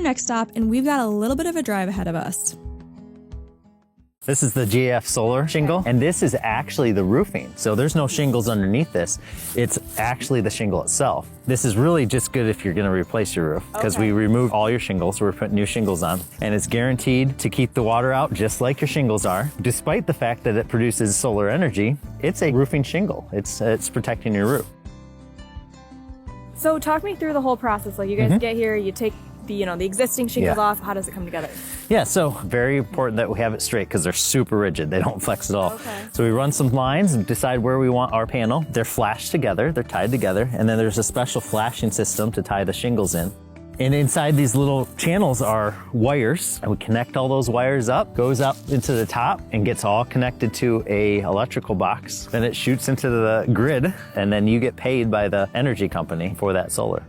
next stop, and we've got a little bit of a drive ahead of us. This is the GAF solar shingle, and this is actually the roofing. So there's no shingles underneath this. It's actually the shingle itself. This is really just good if you're gonna replace your roof, because we remove all your shingles. We're putting new shingles on, and it's guaranteed to keep the water out just like your shingles are. Despite the fact that it produces solar energy, it's a roofing shingle. It's protecting your roof. So talk me through the whole process. Like, you guys get here, you take the existing shingles off. How does it come together? Yeah, so very important that we have it straight because they're super rigid. They don't flex at all. Okay. So we run some lines and decide where we want our panel. They're flashed together, they're tied together, and then there's a special flashing system to tie the shingles in. And inside these little channels are wires, and we connect all those wires up, goes up into the top and gets all connected to a electrical box. Then it shoots into the grid, and then you get paid by the energy company for that solar.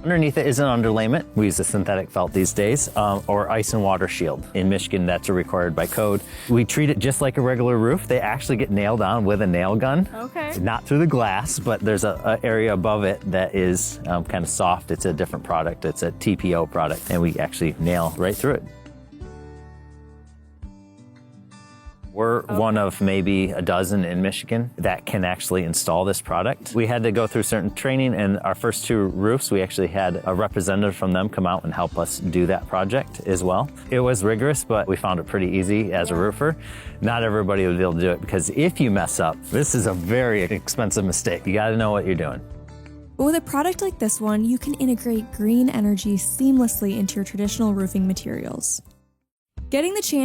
Underneath it is an underlayment. We use a synthetic felt these days, or ice and water shield. In Michigan, that's required by code. We treat it just like a regular roof. They actually get nailed on with a nail gun. Okay. Not through the glass, but there's an area above it that is kind of soft. It's a different product. It's a TPO product, and we actually nail right through it. We're one of maybe a dozen in Michigan that can actually install this product. We had to go through certain training, and our first 2 roofs, we actually had a representative from them come out and help us do that project as well. It was rigorous, but we found it pretty easy as a roofer. Not everybody would be able to do it, because if you mess up, this is a very expensive mistake. You gotta know what you're doing. But with a product like this one, you can integrate green energy seamlessly into your traditional roofing materials. Getting the chance